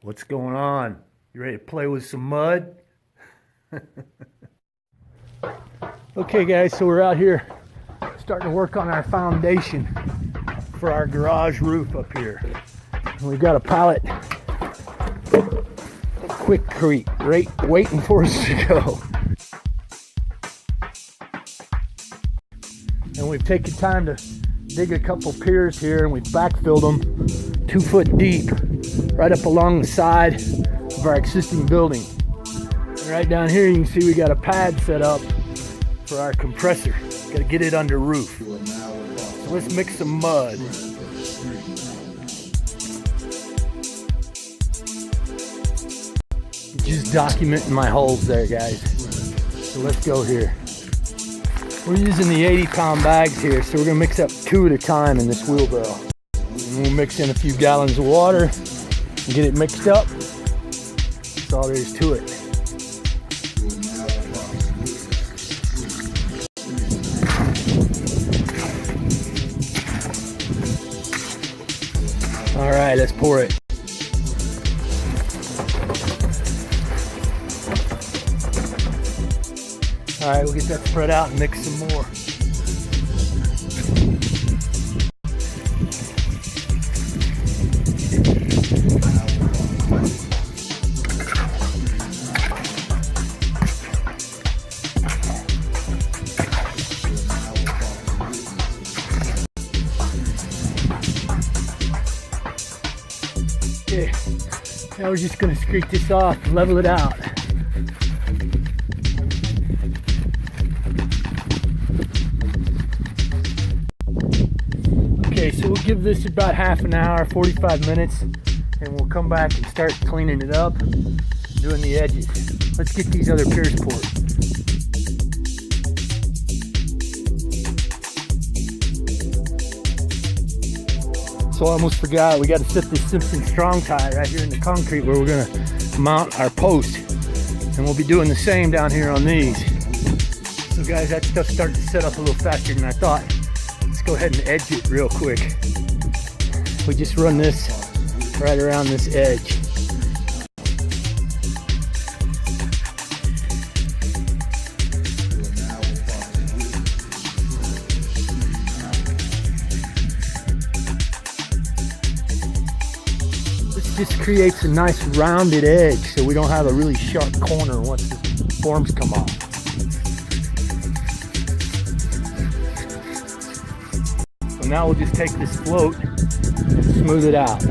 What's going on? You ready to play with some mud? Okay guys, so we're out here starting to work on our foundation for our garage roof up here. And we've got a pallet, quick creek, right waiting for us to go. And we've taken time to dig a couple piers here, and we've backfilled them 2 foot deep right up along the side of our existing building. And right down here you can see we got a pad set up for our compressor. Got to get it under roof. So let's mix some mud. Just documenting my holes there, guys. So let's go here. We're using the 80-pound bags here, so we're gonna mix up 2 at a time in this wheelbarrow. And we'll mix in a few gallons of water and get it mixed up. That's all there is to it. All right, let's pour it. All right, we'll get that spread out and mix some more. Okay, now we're just gonna scrape this off and level it out. Okay, so we'll give this about half an hour, 45 minutes, and we'll come back and start cleaning it up, doing the edges. Let's get these other piers poured. So I almost forgot, we got to set this Simpson strong tie right here in the concrete where we're going to mount our post. And we'll be doing the same down here on these. So guys, that stuff's starting to set up a little faster than I thought. Let's go ahead and edge it real quick. We just run this right around this edge. This just creates a nice rounded edge so we don't have a really sharp corner once the forms come off. Now we'll just take this float and smooth it out.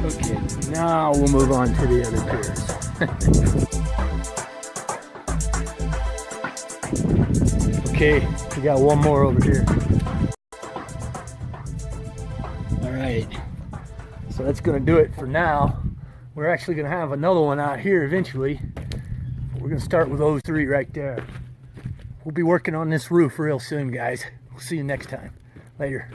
Okay, now we'll move on to the other piers. Okay, we got one more over here. All right, so that's gonna do it for now. We're actually going to have another one out here eventually. We're going to start with those 3 right there. We'll be working on this roof real soon, guys. We'll see you next time. Later.